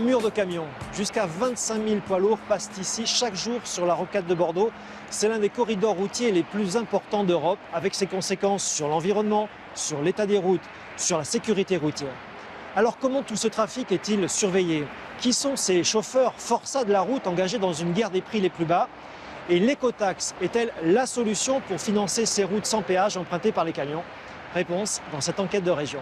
mur de camions. Jusqu'à 25 000 poids lourds passent ici chaque jour sur la rocade de Bordeaux. C'est l'un des corridors routiers les plus importants d'Europe, avec ses conséquences sur l'environnement, sur l'état des routes, sur la sécurité routière. Alors comment tout ce trafic est-il surveillé? Qui sont ces chauffeurs forçats de la route engagés dans une guerre des prix les plus bas? Et l'écotaxe est-elle la solution pour financer ces routes sans péage empruntées par les camions? Réponse dans cette enquête de région.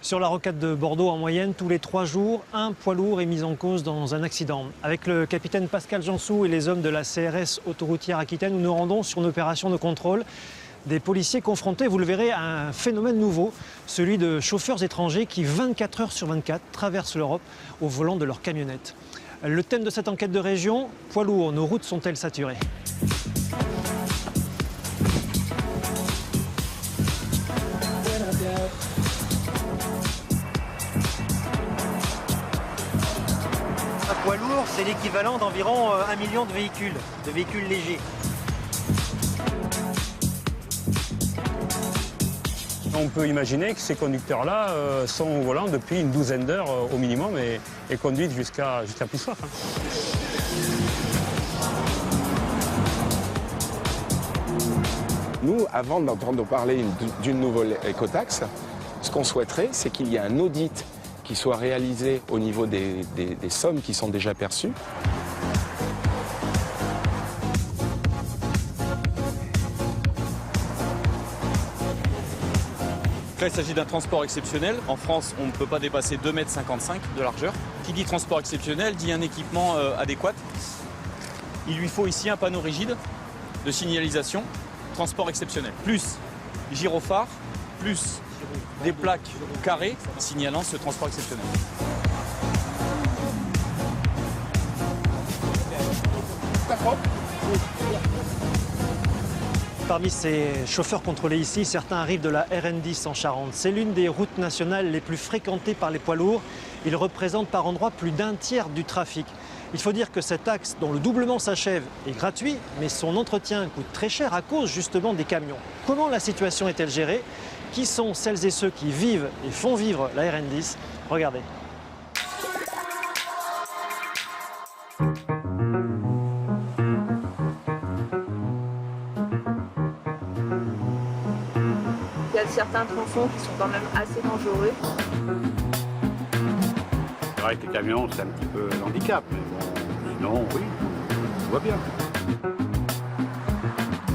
Sur la rocade de Bordeaux, en moyenne, tous les 3 jours, un poids lourd est mis en cause dans un accident. Avec le capitaine Pascal Jansou et les hommes de la CRS autoroutière Aquitaine, nous nous rendons sur une opération de contrôle. Des policiers confrontés, vous le verrez, à un phénomène nouveau, celui de chauffeurs étrangers qui, 24 heures sur 24, traversent l'Europe au volant de leur camionnette. Le thème de cette enquête de région, poids lourds, nos routes sont-elles saturées? Un poids lourd, c'est l'équivalent d'environ 1 million de véhicules légers. On peut imaginer que ces conducteurs-là sont au volant depuis une douzaine d'heures au minimum et conduisent jusqu'à plus soif. Nous, avant d'entendre parler d'une nouvelle écotaxe, ce qu'on souhaiterait, c'est qu'il y ait un audit qui soit réalisé au niveau des sommes qui sont déjà perçues. Là, il s'agit d'un transport exceptionnel. En France, on ne peut pas dépasser 2,55 m de largeur. Qui dit transport exceptionnel dit un équipement adéquat. Il lui faut ici un panneau rigide de signalisation, transport exceptionnel, plus gyrophare, plus des plaques carrées signalant ce transport exceptionnel. Parmi ces chauffeurs contrôlés ici, certains arrivent de la RN10 en Charente. C'est l'une des routes nationales les plus fréquentées par les poids lourds. Ils représentent par endroits plus d'un tiers du trafic. Il faut dire que cet axe, dont le doublement s'achève, est gratuit, mais son entretien coûte très cher à cause justement des camions. Comment la situation est-elle gérée? Qui sont celles et ceux qui vivent et font vivre la RN10? Regardez. Il y a certains tronçons qui sont quand même assez dangereux. C'est vrai que les camions, c'est un petit peu l'handicap, mais bon, sinon, oui, tout va bien.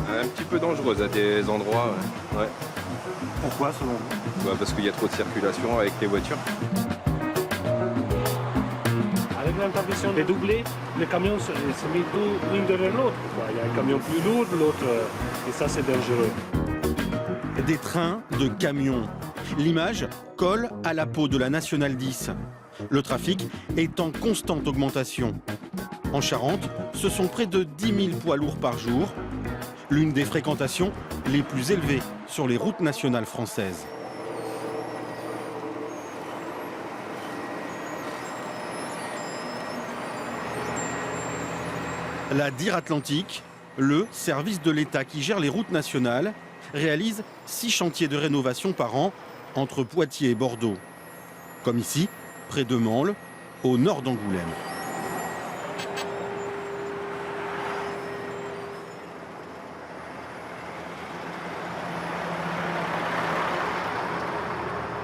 Un petit peu dangereuse à des endroits, ouais. Pourquoi, selon vous? Parce qu'il y a trop de circulation avec les voitures. Avec l'interdiction des doublés, les camions se mettent l'une derrière l'autre. Il y a un camion plus lourd, l'autre, et ça c'est dangereux. Des trains de camions. L'image colle à la peau de la Nationale 10. Le trafic est en constante augmentation. En Charente, ce sont près de 10 000 poids lourds par jour. L'une des fréquentations les plus élevées sur les routes nationales françaises. La DIR Atlantique, le service de l'État qui gère les routes nationales, réalise 6 chantiers de rénovation par an entre Poitiers et Bordeaux. Comme ici, près de Mansle, au nord d'Angoulême.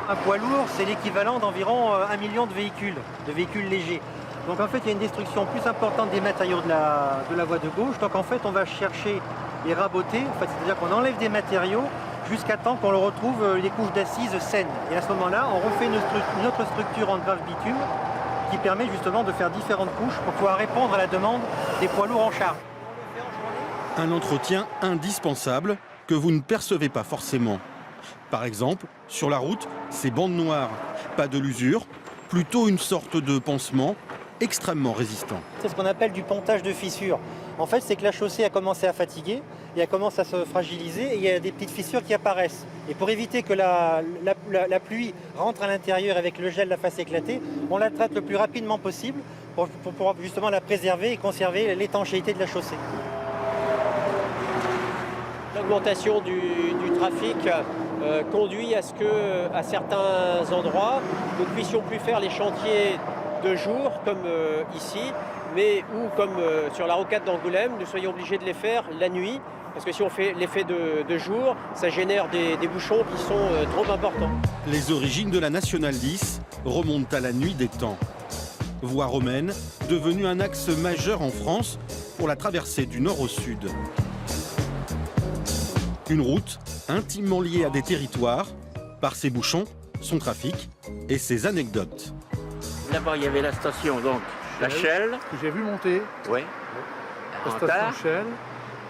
Un poids lourd, c'est l'équivalent d'environ 1 million de véhicules légers. Donc en fait, il y a une destruction plus importante des matériaux de la voie de gauche. Donc en fait, on va chercher et raboter, c'est-à-dire qu'on enlève des matériaux jusqu'à temps qu'on le retrouve les couches d'assises saines. Et à ce moment-là, on refait une autre structure en grave bitume qui permet justement de faire différentes couches pour pouvoir répondre à la demande des poids lourds en charge. Un entretien indispensable que vous ne percevez pas forcément. Par exemple, sur la route, ces bandes noires, pas de l'usure, plutôt une sorte de pansement, extrêmement résistant. C'est ce qu'on appelle du pontage de fissures. En fait, c'est que la chaussée a commencé à fatiguer et elle commence à se fragiliser et il y a des petites fissures qui apparaissent. Et pour éviter que la pluie rentre à l'intérieur avec le gel la fasse éclater, on la traite le plus rapidement possible pour pouvoir justement la préserver et conserver l'étanchéité de la chaussée. L'augmentation du trafic conduit à ce qu'à certains endroits, nous ne puissions plus faire les chantiers de jour comme ici, mais ou comme sur la rocade d'Angoulême, nous soyons obligés de les faire la nuit, parce que si on fait l'effet de jour, ça génère des bouchons qui sont trop importants. Les origines de la Nationale 10 remontent à la nuit des temps. Voie romaine, devenue un axe majeur en France pour la traversée du nord au sud. Une route intimement liée à des territoires, par ses bouchons, son trafic et ses anecdotes. Là-bas, il y avait la station, donc la Shell. Que j'ai vu monter. Oui. La station Shell,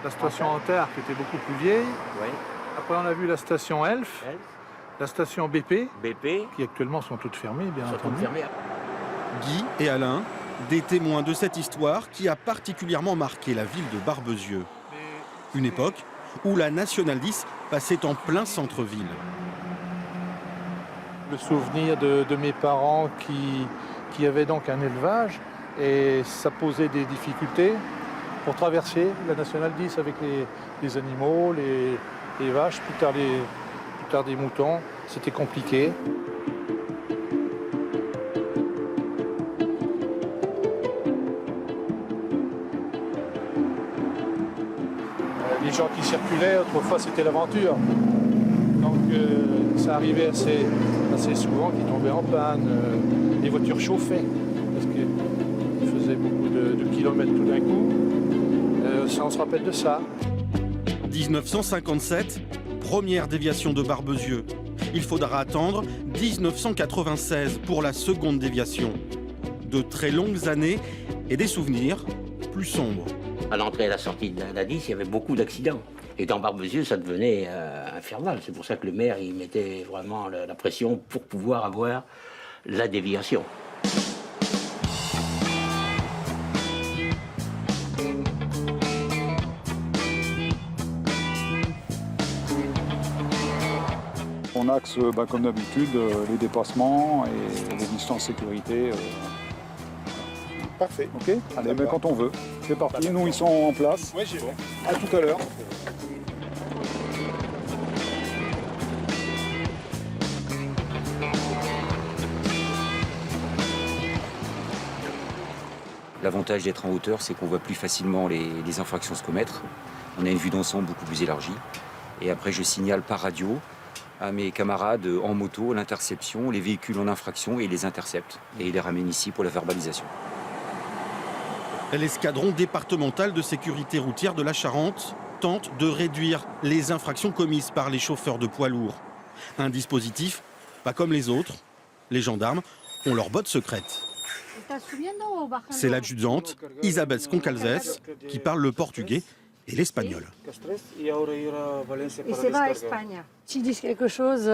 la station Antar qui était beaucoup plus vieille. Oui. Après, on a vu la station Elf, la station BP, qui actuellement sont toutes fermées, bien entendu. Guy et Alain, des témoins de cette histoire qui a particulièrement marqué la ville de Barbezieux. Une époque où la Nationale 10 passait en plein centre-ville. Le souvenir de mes parents qui avaient donc un élevage et ça posait des difficultés pour traverser la Nationale 10 avec les animaux, les vaches, plus tard des moutons. C'était compliqué. Les gens qui circulaient, autrefois c'était l'aventure. Donc ça arrivait assez souvent qu'ils tombaient en panne. Les voitures chauffaient parce qu'ils faisaient beaucoup de kilomètres tout d'un coup. Ça, on se rappelle de ça. 1957, première déviation de Barbezieux. Il faudra attendre 1996 pour la seconde déviation. De très longues années et des souvenirs plus sombres. À l'entrée et à la sortie de la 10, il y avait beaucoup d'accidents. Et dans Barbezieux, ça devenait infernal. C'est pour ça que le maire, il mettait vraiment la pression pour pouvoir avoir la déviation. On axe, comme d'habitude, les dépassements et les distances sécurité. Parfait. Ok. Allez, quand on veut. C'est parti. Nous, ils sont en place. Oui, j'y vais. À tout à l'heure. L'avantage d'être en hauteur, c'est qu'on voit plus facilement les infractions se commettre. On a une vue d'ensemble beaucoup plus élargie. Et après, je signale par radio à mes camarades en moto l'interception, les véhicules en infraction et les intercepte. Et les ramène ici pour la verbalisation. L'escadron départemental de sécurité routière de la Charente tente de réduire les infractions commises par les chauffeurs de poids lourds. Un dispositif pas comme les autres. Les gendarmes ont leurs bottes secrètes. C'est l'adjudante Isabel Concalves qui parle le portugais et l'espagnol. Et c'est va Espagne. S'ils disent quelque chose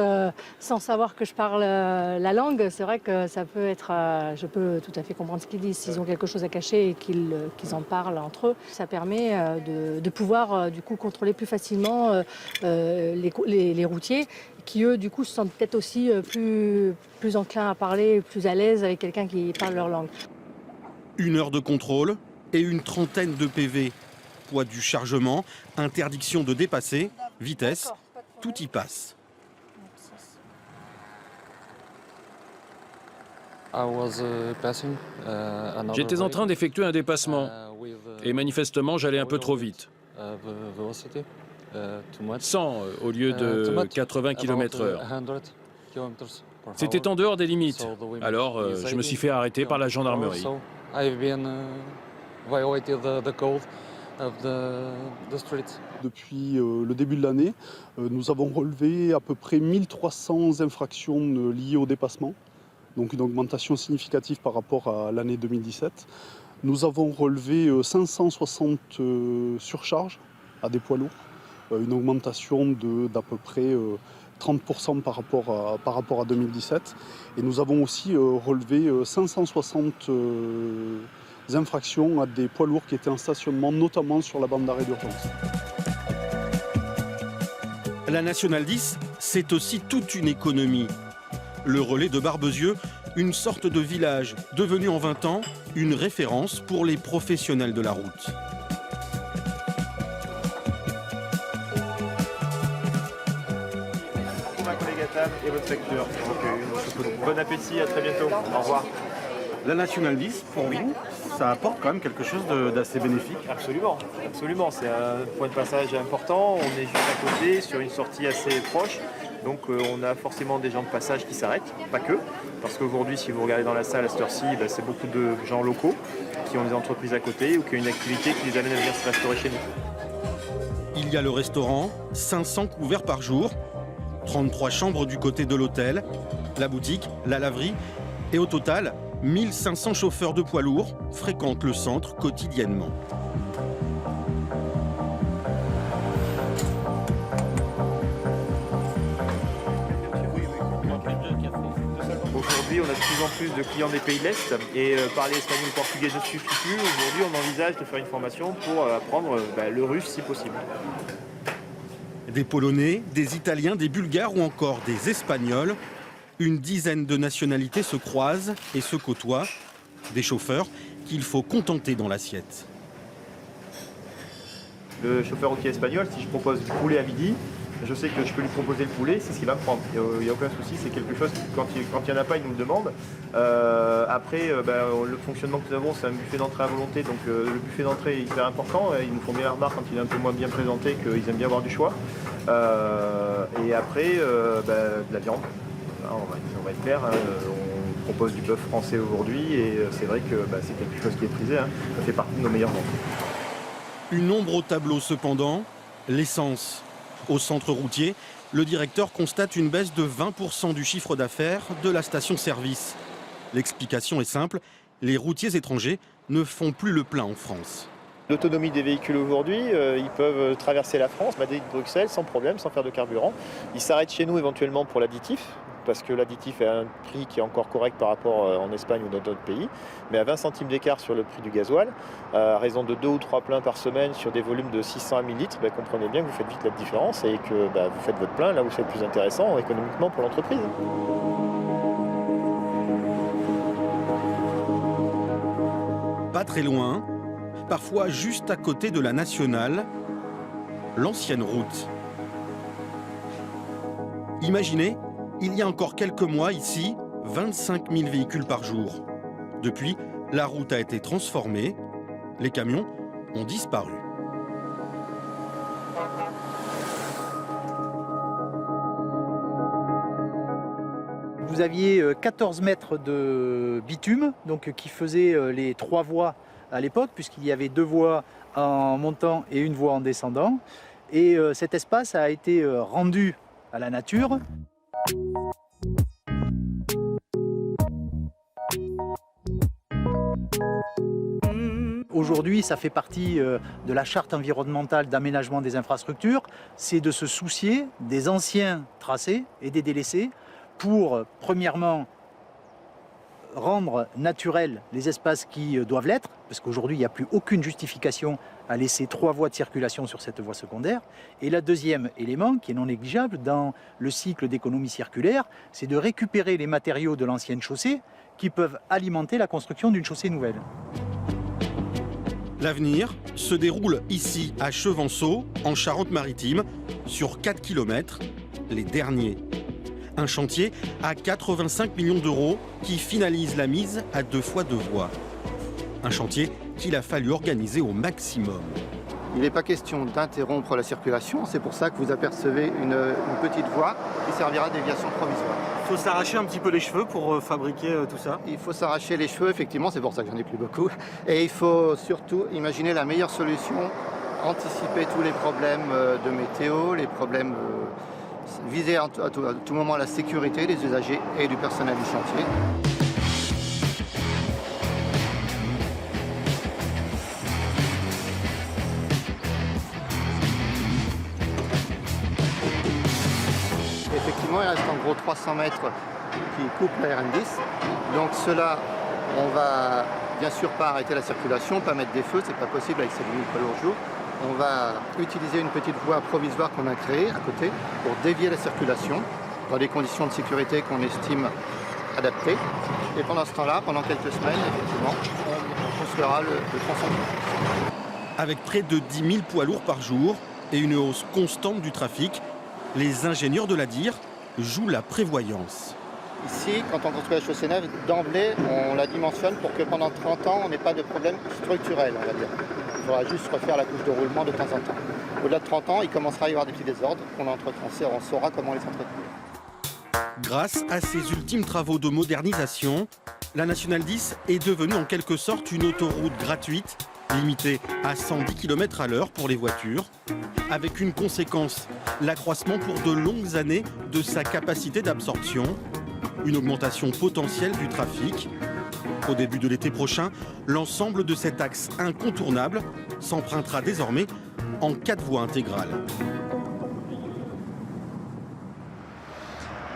sans savoir que je parle la langue, c'est vrai que ça peut être... je peux tout à fait comprendre ce qu'ils disent. S'ils ont quelque chose à cacher et qu'ils en parlent entre eux, ça permet de pouvoir du coup contrôler plus facilement les routiers qui, eux, du coup, se sentent peut-être aussi plus enclins à parler, plus à l'aise avec quelqu'un qui parle leur langue. 1 heure de contrôle et une trentaine de PV. Poids du chargement, interdiction de dépasser, vitesse, tout y passe. J'étais en train d'effectuer un dépassement et manifestement j'allais un peu trop vite. 100 au lieu de 80 km/h. C'était en dehors des limites. Alors je me suis fait arrêter par la gendarmerie. Depuis le début de l'année, nous avons relevé à peu près 1300 infractions liées au dépassement, donc une augmentation significative par rapport à l'année 2017. Nous avons relevé 560 surcharges à des poids lourds, une augmentation d'à peu près 30% par rapport à 2017. Et nous avons aussi relevé 560 infractions à des poids lourds qui étaient en stationnement, notamment sur la bande d'arrêt d'urgence. La Nationale 10, c'est aussi toute une économie. Le relais de Barbezieux, une sorte de village devenu en 20 ans une référence pour les professionnels de la route. Ma collègue à table et votre facture. Bon appétit, à très bientôt. Au revoir. La Nationale 10, pour vous, ça apporte quand même quelque chose d'assez bénéfique. Absolument, absolument. C'est un point de passage important. On est juste à côté, sur une sortie assez proche. Donc on a forcément des gens de passage qui s'arrêtent, pas que. Parce qu'aujourd'hui, si vous regardez dans la salle à cette heure-ci, c'est beaucoup de gens locaux qui ont des entreprises à côté ou qui ont une activité qui les amène à venir se restaurer chez nous. Il y a le restaurant, 500 couverts par jour, 33 chambres du côté de l'hôtel, la boutique, la laverie et au total, 1500 chauffeurs de poids lourds fréquentent le centre quotidiennement. Aujourd'hui, on a de plus en plus de clients des pays de l'Est et parler espagnol ou portugais ne suffit plus. Aujourd'hui, on envisage de faire une formation pour apprendre le russe si possible. Des Polonais, des Italiens, des Bulgares ou encore des Espagnols. Une dizaine de nationalités se croisent et se côtoient. Des chauffeurs qu'il faut contenter dans l'assiette. Le chauffeur routier espagnol, si je propose du poulet à midi, je sais que je peux lui proposer le poulet, c'est ce qu'il va me prendre. Il n'y a aucun souci, c'est quelque chose, quand il n'y en a pas, il nous le demande. Après, le fonctionnement que nous avons, c'est un buffet d'entrée à volonté, donc le buffet d'entrée est hyper important. Ils nous font bien la remarque quand il est un peu moins bien présenté, qu'ils aiment bien avoir du choix. Et après, de la viande. On va être clair, on propose du bœuf français aujourd'hui et c'est vrai que c'est quelque chose qui est prisé, ça fait partie de nos meilleures ventes. Une ombre au tableau cependant, l'essence. Au centre routier, le directeur constate une baisse de 20% du chiffre d'affaires de la station-service. L'explication est simple, les routiers étrangers ne font plus le plein en France. L'autonomie des véhicules aujourd'hui, ils peuvent traverser la France, Madrid, Bruxelles sans problème, sans faire de carburant. Ils s'arrêtent chez nous éventuellement pour l'additif, parce que l'additif est à un prix qui est encore correct par rapport en Espagne ou dans d'autres pays, mais à 20 centimes d'écart sur le prix du gasoil, à raison de 2 ou 3 pleins par semaine sur des volumes de 600 à 1000 litres, comprenez bien que vous faites vite la différence et que vous faites votre plein là où c'est le plus intéressant économiquement pour l'entreprise. Pas très loin, parfois juste à côté de la nationale, l'ancienne route. Imaginez, il y a encore quelques mois ici, 25 000 véhicules par jour. Depuis, la route a été transformée, les camions ont disparu. Vous aviez 14 mètres de bitume, donc qui faisait les 3 voies à l'époque, puisqu'il y avait 2 voies en montant et 1 voie en descendant. Et cet espace a été rendu à la nature. Aujourd'hui, ça fait partie de la charte environnementale d'aménagement des infrastructures. C'est de se soucier des anciens tracés et des délaissés pour, premièrement, rendre naturels les espaces qui doivent l'être, parce qu'aujourd'hui, il n'y a plus aucune justification à laisser 3 voies de circulation sur cette voie secondaire. Et le deuxième élément, qui est non négligeable dans le cycle d'économie circulaire, c'est de récupérer les matériaux de l'ancienne chaussée qui peuvent alimenter la construction d'une chaussée nouvelle. L'avenir se déroule ici, à Chevanceau, en Charente-Maritime, sur 4 km, les derniers. Un chantier à 85 millions d'euros qui finalise la mise à 2 fois 2 voies. Un chantier qu'il a fallu organiser au maximum. Il n'est pas question d'interrompre la circulation, c'est pour ça que vous apercevez une petite voie qui servira de déviation provisoire. Il faut s'arracher un petit peu les cheveux pour fabriquer tout ça. Il faut s'arracher les cheveux, effectivement, c'est pour ça que j'en ai plus beaucoup. Et il faut surtout imaginer la meilleure solution, anticiper tous les problèmes de météo, les problèmes, viser à tout moment la sécurité des usagers et du personnel du chantier. gros 300 mètres qui coupent la RN10. Donc cela, on va bien sûr pas arrêter la circulation, pas mettre des feux, c'est pas possible avec ces 10 000 poids lourds jour. On va utiliser une petite voie provisoire qu'on a créée à côté pour dévier la circulation dans des conditions de sécurité qu'on estime adaptées. Et pendant ce temps-là, pendant quelques semaines, effectivement, on construira le tronçon. Avec près de 10 000 poids lourds par jour et une hausse constante du trafic, les ingénieurs de l'ADIR jouent la prévoyance. Ici, quand on construit la chaussée neuve, d'emblée, on la dimensionne pour que pendant 30 ans, on n'ait pas de problème structurel, on va dire. Il faudra juste refaire la couche de roulement de temps en temps. Au-delà de 30 ans, il commencera à y avoir des petits désordres qu'on entretenir, on saura comment les entretenir. Grâce à ces ultimes travaux de modernisation, la Nationale 10 est devenue en quelque sorte une autoroute gratuite, limitée à 110 km/h pour les voitures, avec une conséquence, l'accroissement pour de longues années de sa capacité d'absorption, une augmentation potentielle du trafic. Au début de l'été prochain, l'ensemble de cet axe incontournable s'empruntera désormais en 4 voies intégrales.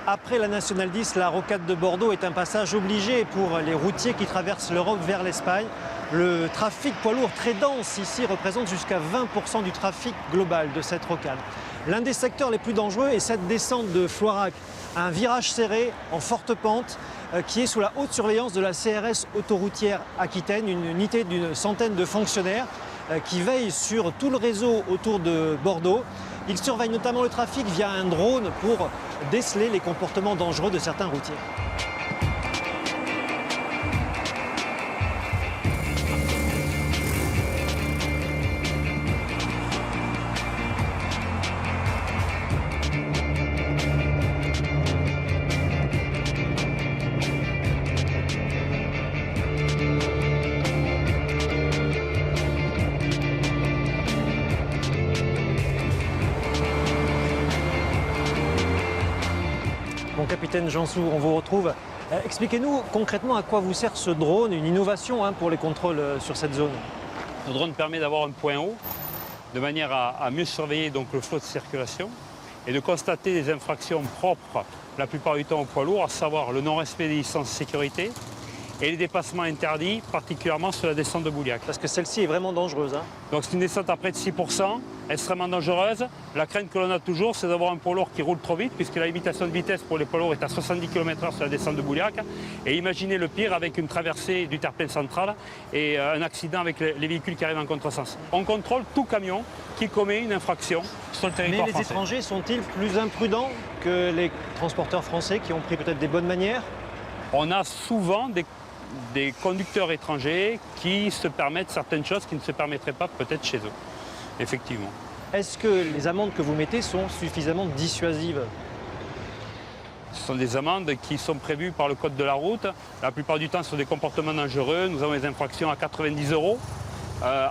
Après la Nationale 10, la rocade de Bordeaux est un passage obligé pour les routiers qui traversent l'Europe vers l'Espagne. Le trafic poids lourd très dense ici représente jusqu'à 20% du trafic global de cette rocade. L'un des secteurs les plus dangereux est cette descente de Floirac, un virage serré en forte pente qui est sous la haute surveillance de la CRS autoroutière Aquitaine, une unité d'une centaine de fonctionnaires qui veillent sur tout le réseau autour de Bordeaux. Ils surveillent notamment le trafic via un drone pour déceler les comportements dangereux de certains routiers. Bon, capitaine Jansou, on vous retrouve. Expliquez-nous concrètement à quoi vous sert ce drone, une innovation pour les contrôles sur cette zone. Le drone permet d'avoir un point haut, de manière à mieux surveiller donc, le flot de circulation et de constater des infractions propres, la plupart du temps au poids lourd, à savoir le non-respect des distances de sécurité et les dépassements interdits, particulièrement sur la descente de Bouliac. Parce que celle-ci est vraiment dangereuse. Donc c'est une descente à près de 6%, extrêmement dangereuse. La crainte que l'on a toujours, c'est d'avoir un poids lourd qui roule trop vite, puisque la limitation de vitesse pour les poids lourds est à 70 km/h sur la descente de Bouliac. Et imaginez le pire avec une traversée du terre-plein central et un accident avec les véhicules qui arrivent en contresens. On contrôle tout camion qui commet une infraction sur le territoire français. Mais les étrangers sont-ils plus imprudents que les transporteurs français qui ont pris peut-être des bonnes manières? On a souvent des conducteurs étrangers qui se permettent certaines choses qui ne se permettraient pas peut-être chez eux, effectivement. Est-ce que les amendes que vous mettez sont suffisamment dissuasives? Ce sont des amendes qui sont prévues par le code de la route. La plupart du temps, sur des comportements dangereux, nous avons des infractions à 90 €,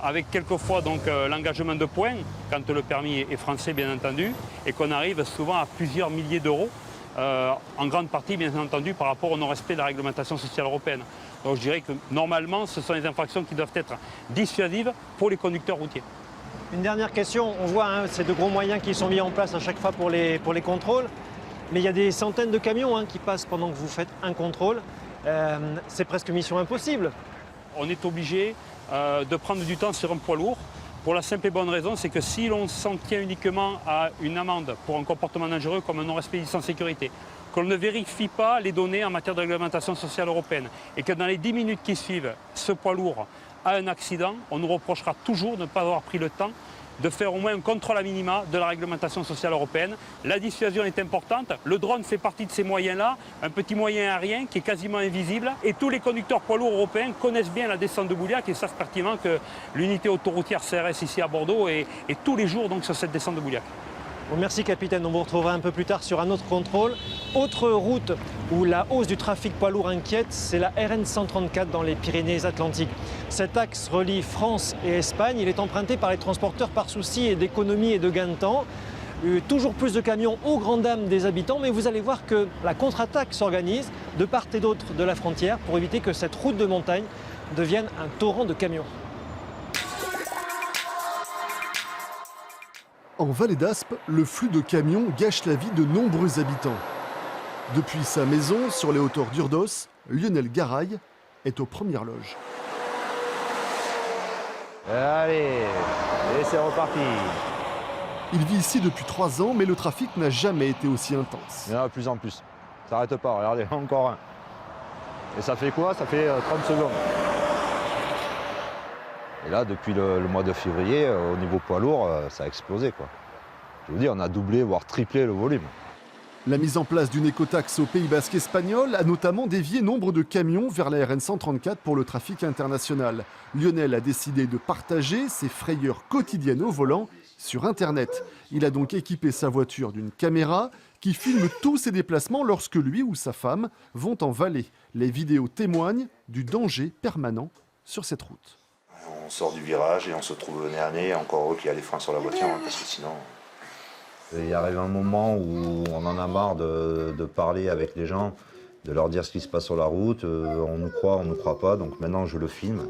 avec quelquefois donc l'engagement de points, quand le permis est français bien entendu, et qu'on arrive souvent à plusieurs milliers d'euros. En grande partie, bien entendu, par rapport au non-respect de la réglementation sociale européenne. Donc je dirais que normalement, ce sont des infractions qui doivent être dissuasives pour les conducteurs routiers. Une dernière question, on voit ces de gros moyens qui sont mis en place à chaque fois pour les contrôles, mais il y a des centaines de camions qui passent pendant que vous faites un contrôle. C'est presque mission impossible. On est obligé de prendre du temps sur un poids lourd. Pour la simple et bonne raison, c'est que si l'on s'en tient uniquement à une amende pour un comportement dangereux comme un non-respect des distances de sécurité, qu'on ne vérifie pas les données en matière de réglementation sociale européenne et que dans les 10 minutes qui suivent, ce poids lourd a un accident, on nous reprochera toujours de ne pas avoir pris le temps de faire au moins un contrôle à minima de la réglementation sociale européenne. La dissuasion est importante, le drone fait partie de ces moyens-là, un petit moyen aérien qui est quasiment invisible. Et tous les conducteurs poids lourds européens connaissent bien la descente de Bouliac et savent pertinemment que l'unité autoroutière CRS ici à Bordeaux est tous les jours donc, sur cette descente de Bouliac. Bon, merci capitaine, on vous retrouvera un peu plus tard sur un autre contrôle. Autre route où la hausse du trafic poids lourd inquiète, c'est la RN 134 dans les Pyrénées-Atlantiques. Cet axe relie France et Espagne, il est emprunté par les transporteurs par souci d'économie et de gain de temps. Toujours plus de camions aux grandes dames des habitants, mais vous allez voir que la contre-attaque s'organise de part et d'autre de la frontière pour éviter que cette route de montagne devienne un torrent de camions. En Vallée d'Aspe, le flux de camions gâche la vie de nombreux habitants. Depuis sa maison, sur les hauteurs d'Urdos, Lionel Garay est aux premières loges. Allez, et c'est reparti. Il vit ici depuis 3 ans, mais le trafic n'a jamais été aussi intense. Il y en a de plus en plus. Ça n'arrête pas, regardez, encore un. Et ça fait quoi? Ça fait 30 secondes. Et là, depuis le mois de février, au niveau poids lourd, ça a explosé, quoi. Je vous dis, on a doublé, voire triplé le volume. La mise en place d'une écotaxe au Pays Basque espagnol a notamment dévié nombre de camions vers la RN 134 pour le trafic international. Lionel a décidé de partager ses frayeurs quotidiennes au volant sur Internet. Il a donc équipé sa voiture d'une caméra qui filme tous ses déplacements lorsque lui ou sa femme vont en Valais. Les vidéos témoignent du danger permanent sur cette route. On sort du virage et on se trouve nez à nez, encore heureux qu'il y a les freins sur la voiture, parce que sinon... Il arrive un moment où on en a marre de parler avec les gens, de leur dire ce qui se passe sur la route, on nous croit pas, donc maintenant je le filme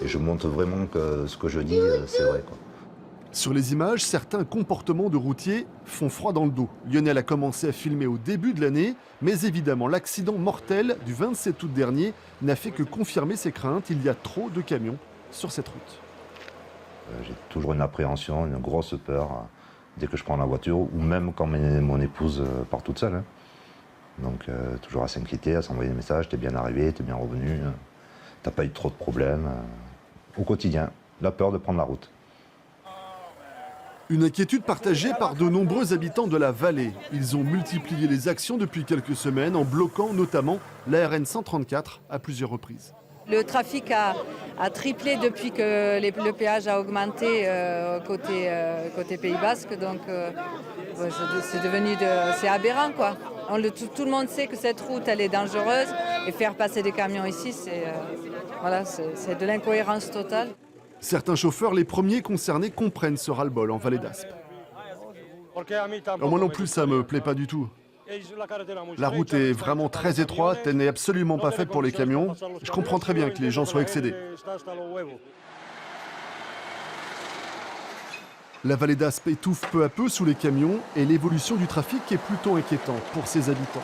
et je montre vraiment que ce que je dis, c'est vrai, quoi. Sur les images, certains comportements de routiers font froid dans le dos. Lionel a commencé à filmer au début de l'année, mais évidemment l'accident mortel du 27 août dernier n'a fait que confirmer ses craintes. Il y a trop de camions sur cette route. J'ai toujours une appréhension, une grosse peur dès que je prends la voiture, ou même quand mon épouse part toute seule. Donc toujours à s'inquiéter, à s'envoyer des messages, t'es bien arrivé, t'es bien revenu, t'as pas eu trop de problèmes. Au quotidien, la peur de prendre la route. Une inquiétude partagée par de nombreux habitants de la vallée. Ils ont multiplié les actions depuis quelques semaines en bloquant notamment la RN 134 à plusieurs reprises. Le trafic a triplé depuis que le péage a augmenté côté Pays Basque, donc c'est aberrant, quoi. Tout le monde sait que cette route elle est dangereuse et faire passer des camions ici, c'est de l'incohérence totale. Certains chauffeurs, les premiers concernés, comprennent ce ras-le-bol en Vallée d'Aspe. Moi non plus, ça me plaît pas du tout. La route est vraiment très étroite, elle n'est absolument pas faite pour les camions. Je comprends très bien que les gens soient excédés. La Vallée d'Aspe étouffe peu à peu sous les camions et l'évolution du trafic est plutôt inquiétante pour ses habitants.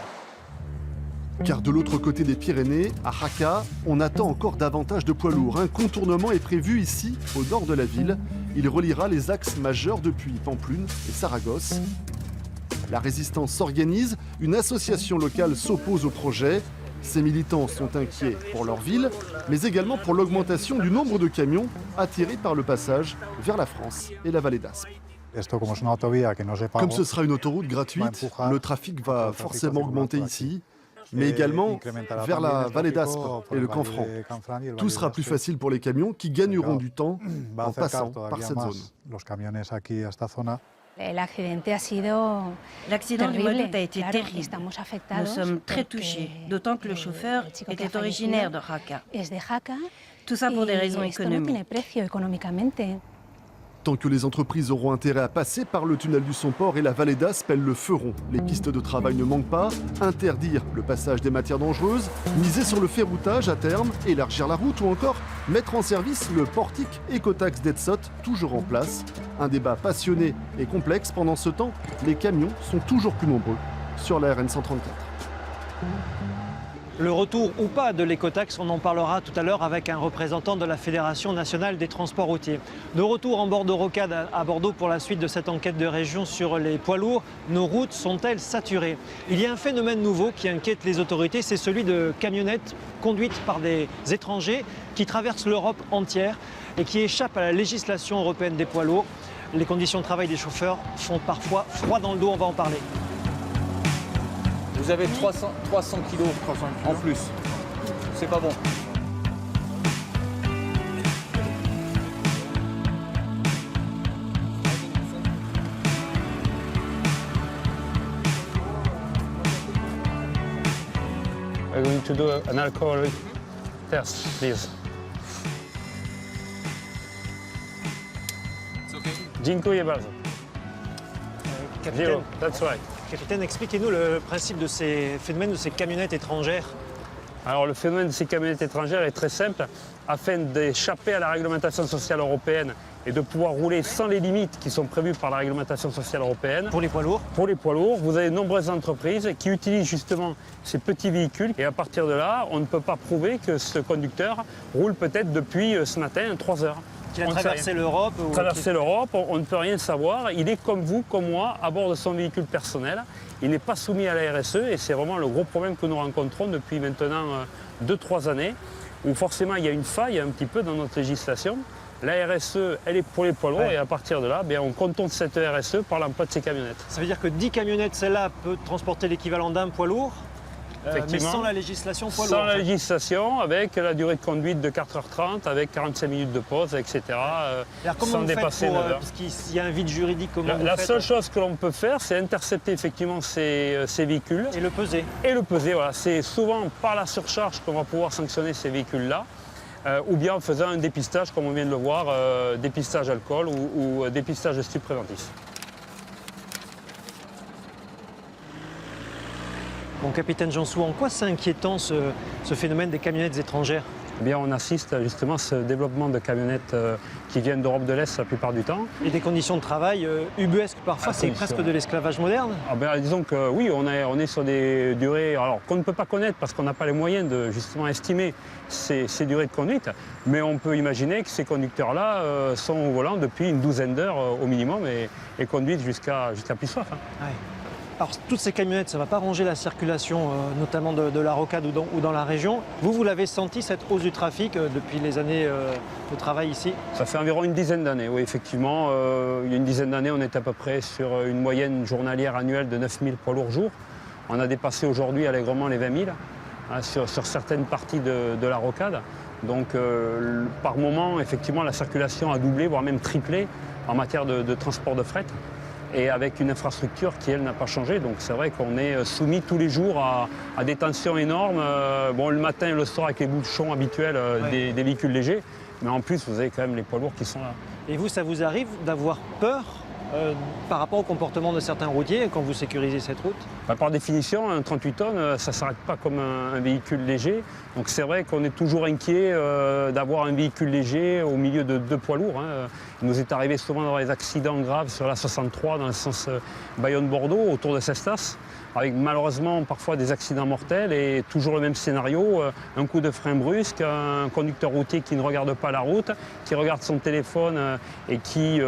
Car de l'autre côté des Pyrénées, à Jaca, on attend encore davantage de poids lourds. Un contournement est prévu ici, au nord de la ville. Il reliera les axes majeurs depuis Pampelune et Saragosse. La résistance s'organise, une association locale s'oppose au projet. Ces militants sont inquiets pour leur ville, mais également pour l'augmentation du nombre de camions attirés par le passage vers la France et la Vallée d'Aspe. Comme ce sera une autoroute gratuite, le trafic va forcément augmenter ici, mais également vers la Vallée d'Aspe et le Canfranc. Tout sera plus facile pour les camions qui gagneront du temps en passant par cette zone. L'accident du mois d'août a été terrible. Nous sommes très touchés, d'autant que le chauffeur était originaire de Jaca. Tout ça pour des raisons économiques. Tant que les entreprises auront intérêt à passer par le tunnel du Somport et la Vallée d'Aspe, elles le feront. Les pistes de travail ne manquent pas. Interdire le passage des matières dangereuses, miser sur le ferroutage à terme, élargir la route ou encore mettre en service le portique écotaxe d'Etsot, toujours en place. Un débat passionné et complexe. Pendant ce temps, les camions sont toujours plus nombreux sur la RN 134. Le retour ou pas de l'écotaxe, on en parlera tout à l'heure avec un représentant de la Fédération nationale des transports routiers. De retour en bord de rocade à Bordeaux pour la suite de cette enquête de région sur les poids lourds, nos routes sont-elles saturées? Il y a un phénomène nouveau qui inquiète les autorités, c'est celui de camionnettes conduites par des étrangers qui traversent l'Europe entière et qui échappent à la législation européenne des poids lourds. Les conditions de travail des chauffeurs font parfois froid dans le dos, on va en parler. Vous avez 300 kilos en plus. C'est pas bon. We're going to do an alcohol test, please. Dziękuję bardzo. Capitaine, that's right. Capitaine, expliquez-nous le principe de ces phénomènes, de ces camionnettes étrangères. Alors le phénomène de ces camionnettes étrangères est très simple. Afin d'échapper à la réglementation sociale européenne et de pouvoir rouler sans les limites qui sont prévues par la réglementation sociale européenne. Pour les poids lourds? Pour les poids lourds, vous avez de nombreuses entreprises qui utilisent justement ces petits véhicules. Et à partir de là, on ne peut pas prouver que ce conducteur roule peut-être depuis ce matin 3 heures. Qu'il a traversé l'Europe? Traversé l'Europe, on ne peut rien savoir. Il est comme vous, comme moi, à bord de son véhicule personnel. Il n'est pas soumis à la RSE et c'est vraiment le gros problème que nous rencontrons depuis maintenant 2-3 années, où forcément il y a une faille un petit peu dans notre législation. La RSE, elle est pour les poids lourds et à partir de là, on contourne cette RSE par l'emploi de ces camionnettes. Ça veut dire que 10 camionnettes, celle-là peut transporter l'équivalent d'un poids lourd, mais sans la législation poids lourd. Sans la législation, avec la durée de conduite de 4h30, avec 45 minutes de pause, etc. Sans dépasser 9 heures. Parce qu'il y a un vide juridique, comment vous faites? La seule chose que l'on peut faire, c'est intercepter effectivement ces véhicules. Et le peser. Et le peser, voilà. C'est souvent par la surcharge qu'on va pouvoir sanctionner ces véhicules-là. Ou bien en faisant un dépistage, comme on vient de le voir, dépistage alcool ou dépistage de stupes préventifs. Bon, capitaine Jansou, en quoi c'est inquiétant ce phénomène des camionnettes étrangères? Eh bien, on assiste justement à ce développement de camionnettes qui viennent d'Europe de l'Est la plupart du temps. Et des conditions de travail ubuesques parfois, c'est presque de l'esclavage moderne? Disons que oui, on est sur des durées qu'on ne peut pas connaître parce qu'on n'a pas les moyens de justement estimer ces durées de conduite. Mais on peut imaginer que ces conducteurs-là sont au volant depuis une douzaine d'heures au minimum et conduisent jusqu'à plus soif. Ouais. Alors, toutes ces camionnettes, ça ne va pas ranger la circulation, notamment de la rocade ou dans la région. Vous l'avez senti, cette hausse du trafic, depuis les années de travail ici? Ça fait environ une dizaine d'années, oui, effectivement. Il y a une dizaine d'années, on est à peu près sur une moyenne journalière annuelle de 9000 poids lourds jour. On a dépassé aujourd'hui allègrement les 20 000 sur certaines parties de la rocade. Donc, par moment, effectivement, la circulation a doublé, voire même triplé en matière de transport de fret. Et avec une infrastructure qui, elle, n'a pas changé. Donc c'est vrai qu'on est soumis tous les jours à des tensions énormes. Le matin et le soir avec les bouchons habituels des véhicules légers. Mais en plus, vous avez quand même les poids lourds qui sont là. Et vous, ça vous arrive d'avoir peur par rapport au comportement de certains routiers quand vous sécurisez cette route? Par définition, un 38 tonnes, ça ne s'arrête pas comme un véhicule léger. Donc c'est vrai qu'on est toujours inquiet d'avoir un véhicule léger au milieu de deux poids lourds. Il nous est arrivé souvent d'avoir des accidents graves sur la 63 dans le sens Bayonne-Bordeaux, autour de Cestas, avec malheureusement parfois des accidents mortels et toujours le même scénario, un coup de frein brusque, un conducteur routier qui ne regarde pas la route, qui regarde son téléphone et qui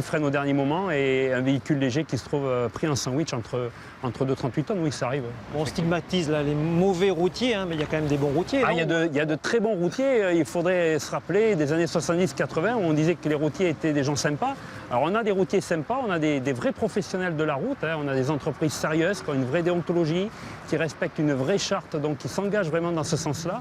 freine au dernier moment, et un véhicule léger qui se trouve pris en sandwich entre deux 38 tonnes, oui, ça arrive. On stigmatise là les mauvais routiers, mais il y a quand même des bons routiers. Il y a de très bons routiers. Il faudrait se rappeler des années 70-80 où on disait que les routiers étaient des gens sympas. Alors on a des routiers sympas, on a des vrais professionnels de la route, on a des entreprises sérieuses qui ont une vraie déontologie, qui respectent une vraie charte, donc qui s'engagent vraiment dans ce sens-là,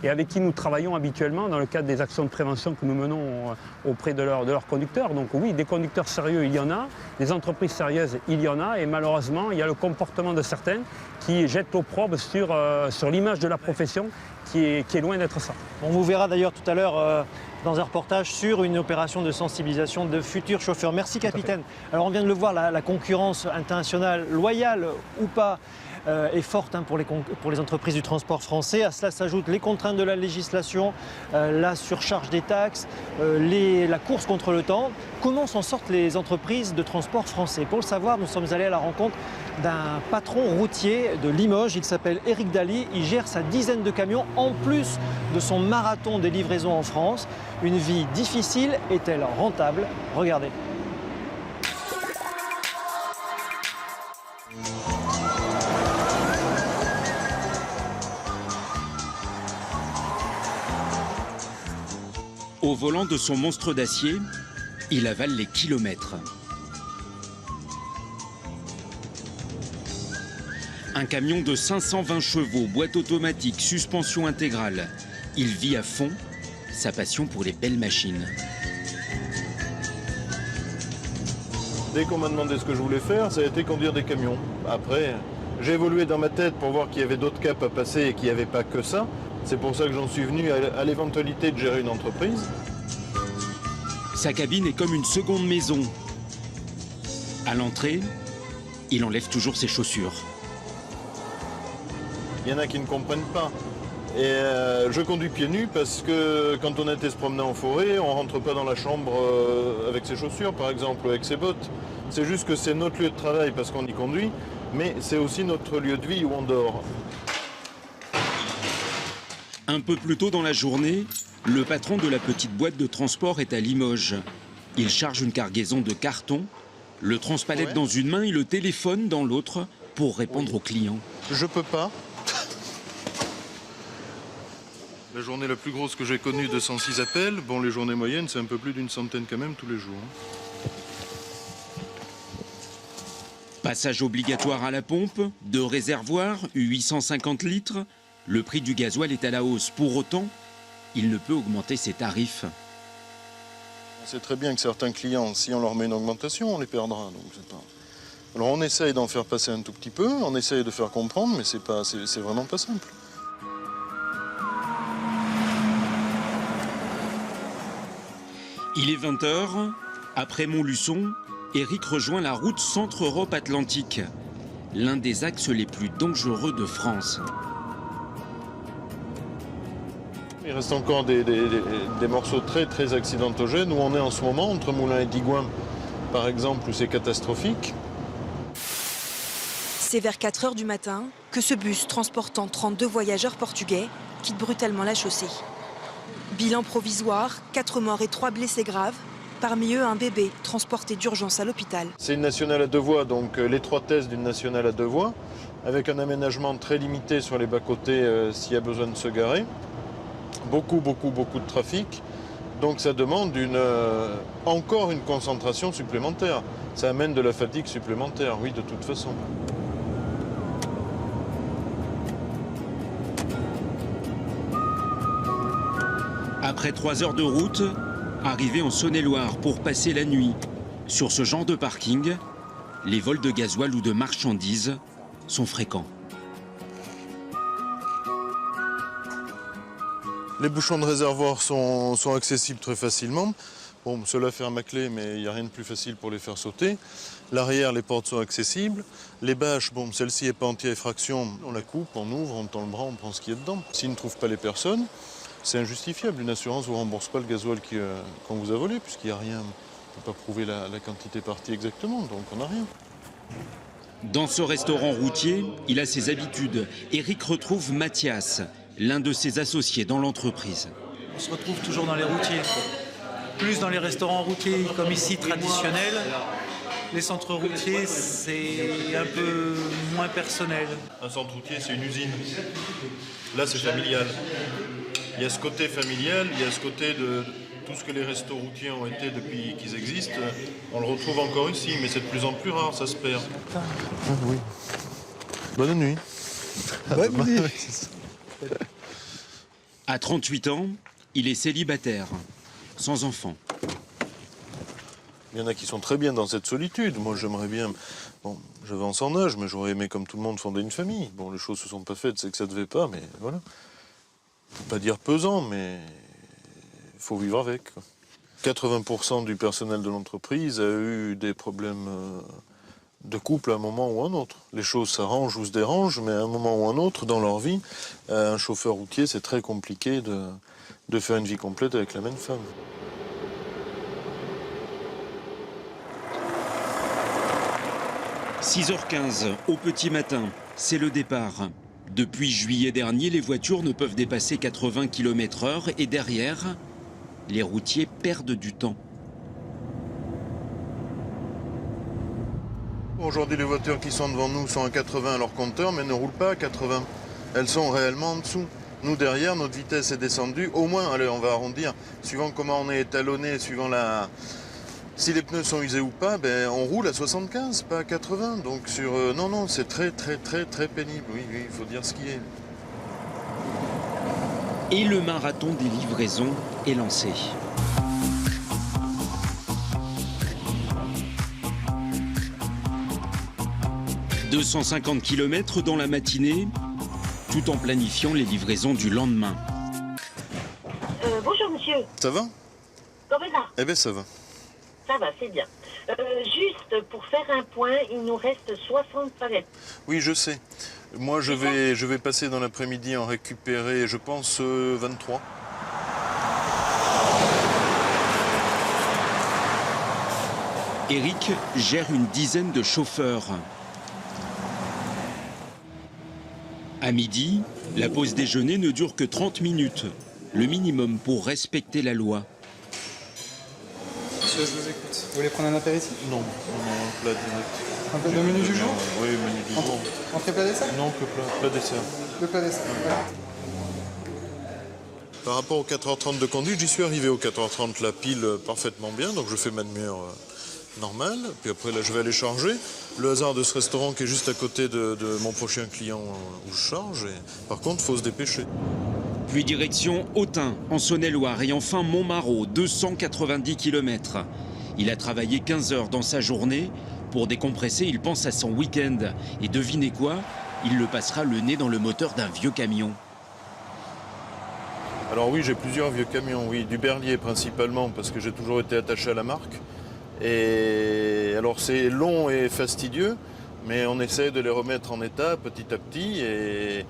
et avec qui nous travaillons habituellement dans le cadre des actions de prévention que nous menons auprès de leurs conducteurs. Donc oui, des conducteurs sérieux, il y en a, des entreprises sérieuses, il y en a, et malheureusement, il y a le comportement de certains qui jettent l'opprobre sur l'image de la profession qui est loin d'être ça. On vous verra d'ailleurs tout à l'heure dans un reportage sur une opération de sensibilisation de futurs chauffeurs. Merci capitaine. Alors on vient de le voir, la concurrence internationale, loyale ou pas, est forte pour les entreprises du transport français. À cela s'ajoutent les contraintes de la législation, la surcharge des taxes, la course contre le temps. Comment s'en sortent les entreprises de transport français? Pour le savoir, nous sommes allés à la rencontre d'un patron routier de Limoges. Il s'appelle Éric Daly. Il gère sa dizaine de camions en plus de son marathon des livraisons en France. Une vie difficile est-elle rentable? Regardez. Au volant de son monstre d'acier, il avale les kilomètres. Un camion de 520 chevaux, boîte automatique, suspension intégrale. Il vit à fond sa passion pour les belles machines. Dès qu'on m'a demandé ce que je voulais faire, ça a été conduire des camions. Après, j'ai évolué dans ma tête pour voir qu'il y avait d'autres caps à passer et qu'il n'y avait pas que ça. C'est pour ça que j'en suis venu à l'éventualité de gérer une entreprise. Sa cabine est comme une seconde maison. À l'entrée, il enlève toujours ses chaussures. Il y en a qui ne comprennent pas. Et je conduis pieds nus parce que quand on a été se promener en forêt, on rentre pas dans la chambre avec ses chaussures par exemple, ou avec ses bottes. C'est juste que c'est notre lieu de travail parce qu'on y conduit, mais c'est aussi notre lieu de vie où on dort. Un peu plus tôt dans la journée, le patron de la petite boîte de transport est à Limoges. Il charge une cargaison de carton, le transpalette dans une main et le téléphone dans l'autre pour répondre aux clients. Je peux pas. La journée la plus grosse que j'ai connue, 206 appels. Bon, les journées moyennes, c'est un peu plus d'une centaine quand même tous les jours. Passage obligatoire à la pompe, 2 réservoirs, 850 litres. Le prix du gasoil est à la hausse. Pour autant, il ne peut augmenter ses tarifs. On sait très bien que certains clients, si on leur met une augmentation, on les perdra. Donc c'est pas... Alors on essaye d'en faire passer un tout petit peu, on essaye de faire comprendre, mais c'est vraiment pas simple. Il est 20h. Après Montluçon, Eric rejoint la route Centre-Europe-Atlantique, l'un des axes les plus dangereux de France. Il reste encore des morceaux très accidentogènes où on est en ce moment, entre Moulins et Digoin, par exemple, où c'est catastrophique. C'est vers 4 h du matin que ce bus transportant 32 voyageurs portugais quitte brutalement la chaussée. Bilan provisoire, 4 morts et 3 blessés graves, parmi eux un bébé transporté d'urgence à l'hôpital. C'est une nationale à 2 voies, donc l'étroitesse d'une nationale à 2 voies, avec un aménagement très limité sur les bas-côtés s'il y a besoin de se garer. Beaucoup de trafic, donc ça demande encore une concentration supplémentaire. Ça amène de la fatigue supplémentaire, oui, de toute façon. Après 3 heures de route, arrivé en Saône-et-Loire pour passer la nuit, sur ce genre de parking, les vols de gasoil ou de marchandises sont fréquents. Les bouchons de réservoir sont accessibles très facilement. Bon, cela ferme à clé, mais il n'y a rien de plus facile pour les faire sauter. L'arrière, les portes sont accessibles. Les bâches, bon, celle-ci n'est pas anti-effraction. On la coupe, on ouvre, on tend le bras, on prend ce qu'il y a dedans. S'ils ne trouvent pas les personnes, c'est injustifiable. Une assurance ne vous rembourse pas le gasoil qu'on vous a volé, puisqu'il n'y a rien. On ne peut pas prouver la quantité partie exactement, donc on n'a rien. Dans ce restaurant routier, il a ses habitudes. Eric retrouve Mathias, l'un de ses associés dans l'entreprise. On se retrouve toujours dans les routiers. Plus dans les restaurants routiers comme ici traditionnels. Les centres routiers, c'est un peu moins personnel. Un centre routier, c'est une usine. Là, c'est familial. Il y a ce côté familial, il y a ce côté de tout ce que les restos routiers ont été depuis qu'ils existent. On le retrouve encore ici, mais c'est de plus en plus rare, ça se perd. Ah oui. Bonne nuit. Bonne nuit. À 38 ans, il est célibataire, sans enfant. Il y en a qui sont très bien dans cette solitude. Moi, j'aimerais bien... Bon, j'avance en âge, mais j'aurais aimé, comme tout le monde, fonder une famille. Bon, les choses se sont pas faites, c'est que ça devait pas, mais voilà. Faut pas dire pesant, mais il faut vivre avec. 80% du personnel de l'entreprise a eu des problèmes de couple à un moment ou à un autre. Les choses s'arrangent ou se dérangent, mais à un moment ou à un autre dans leur vie, un chauffeur routier, c'est très compliqué de faire une vie complète avec la même femme. « 6h15, au petit matin, c'est le départ. Depuis juillet dernier, les voitures ne peuvent dépasser 80 km/h et derrière, les routiers perdent du temps. Aujourd'hui, les voitures qui sont devant nous sont à 80 à leur compteur, mais ne roulent pas à 80. Elles sont réellement en dessous. Nous, derrière, notre vitesse est descendue. Au moins, allez, on va arrondir, suivant comment on est étalonné, suivant la... Si les pneus sont usés ou pas, ben, on roule à 75, pas à 80. Donc sur... non, c'est très pénible. Oui, il faut dire ce qui est. Et le marathon des livraisons est lancé. « 250 km dans la matinée, tout en planifiant les livraisons du lendemain. » Bonjour monsieur. Ça va? Comment va? Eh bien ça va. Ça va, c'est bien. Juste pour faire un point, il nous reste 60 palettes. Oui, je sais. Moi, je vais passer dans l'après-midi en récupérer, je pense, 23. Eric gère une dizaine de chauffeurs. À midi, la pause déjeuner ne dure que 30 minutes, le minimum pour respecter la loi. Monsieur, je vous écoute. Vous voulez prendre un apéritif? Non, un plat direct. Un peu de menu du jour? Oui, menu du jour. Entrée plat dessert? Non, que plat dessert. Le plat dessert, voilà. Par rapport aux 4h30 de conduite, j'y suis arrivé aux 4h30, la pile parfaitement bien, donc je fais ma demi-heure normale, puis après là je vais aller charger. Le hasard de ce restaurant qui est juste à côté de mon prochain client où je charge, et par contre il faut se dépêcher. Puis direction Autun, en Saône-et-Loire, et enfin Montmarault, 290 km. Il a travaillé 15 heures dans sa journée. Pour décompresser, il pense à son week-end. Et devinez quoi? Il le passera le nez dans le moteur d'un vieux camion. Alors oui, j'ai plusieurs vieux camions, oui, du Berlier principalement, parce que j'ai toujours été attaché à la marque. Et alors c'est long et fastidieux, mais on essaie de les remettre en état petit à petit, et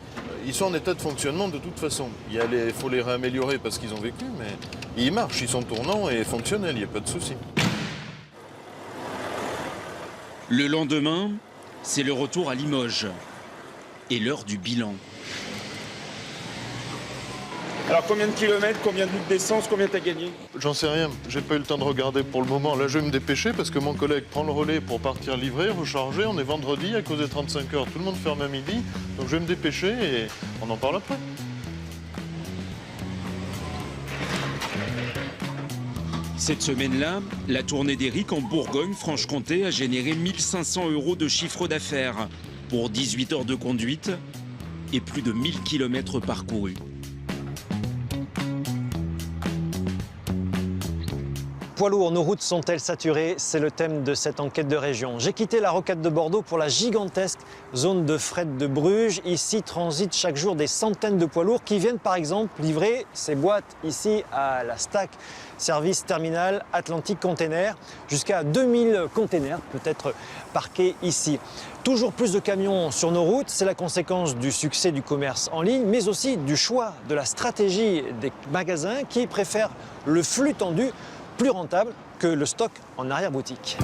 ils sont en état de fonctionnement de toute façon. Il faut les réaméliorer parce qu'ils ont vécu, mais ils marchent, ils sont tournants et fonctionnels, il n'y a pas de souci. Le lendemain, c'est le retour à Limoges et l'heure du bilan. Alors combien de kilomètres, combien de litres d'essence, combien t'as gagné? J'en sais rien, j'ai pas eu le temps de regarder pour le moment. Là je vais me dépêcher parce que mon collègue prend le relais pour partir livrer, recharger. On est vendredi, à cause des 35 heures, tout le monde ferme à midi. Donc je vais me dépêcher et on en parle après. Cette semaine-là, la tournée d'Eric en Bourgogne-Franche-Comté a généré 1 500 € de chiffre d'affaires pour 18 heures de conduite et plus de 1000 km parcourus. Poids lourds, nos routes sont-elles saturées? C'est le thème de cette enquête de région. J'ai quitté la rocade de Bordeaux pour la gigantesque zone de fret de Bruges. Ici transitent chaque jour des centaines de poids lourds qui viennent par exemple livrer ces boîtes ici à la Stack Service Terminal Atlantique Container. Jusqu'à 2000 containers peut-être parqués ici. Toujours plus de camions sur nos routes, c'est la conséquence du succès du commerce en ligne, mais aussi du choix de la stratégie des magasins qui préfèrent le flux tendu, plus rentable que le stock en arrière-boutique.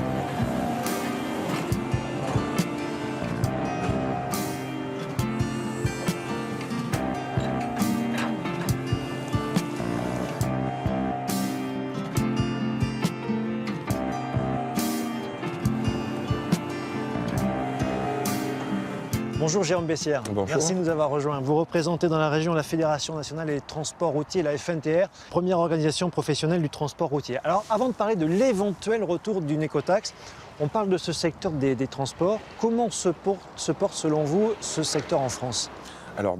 Bonjour Jérôme Bessières. Bonjour. Merci de nous avoir rejoints. Vous représentez dans la région la Fédération nationale des transports routiers, la FNTR, première organisation professionnelle du transport routier. Alors avant de parler de l'éventuel retour d'une écotaxe, on parle de ce secteur des transports. Comment se porte selon vous ce secteur en France ? Alors,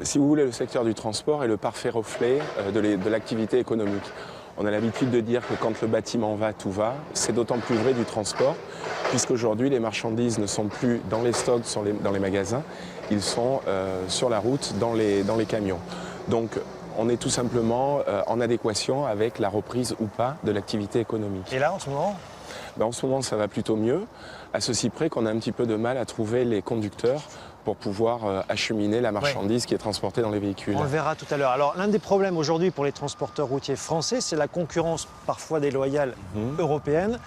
si vous voulez, le secteur du transport est le parfait reflet de l'activité économique. On a l'habitude de dire que quand le bâtiment va, tout va. C'est d'autant plus vrai du transport, puisqu'aujourd'hui, les marchandises ne sont plus dans les stocks, dans les magasins, ils sont sur la route, dans les camions. Donc, on est tout simplement en adéquation avec la reprise ou pas de l'activité économique. Et là, en ce moment ? En ce moment, ça va plutôt mieux, à ceci près qu'on a un petit peu de mal à trouver les conducteurs pour pouvoir acheminer la marchandise qui est transportée dans les véhicules. On le verra tout à l'heure. Alors, l'un des problèmes aujourd'hui pour les transporteurs routiers français, c'est la concurrence parfois déloyale européenne.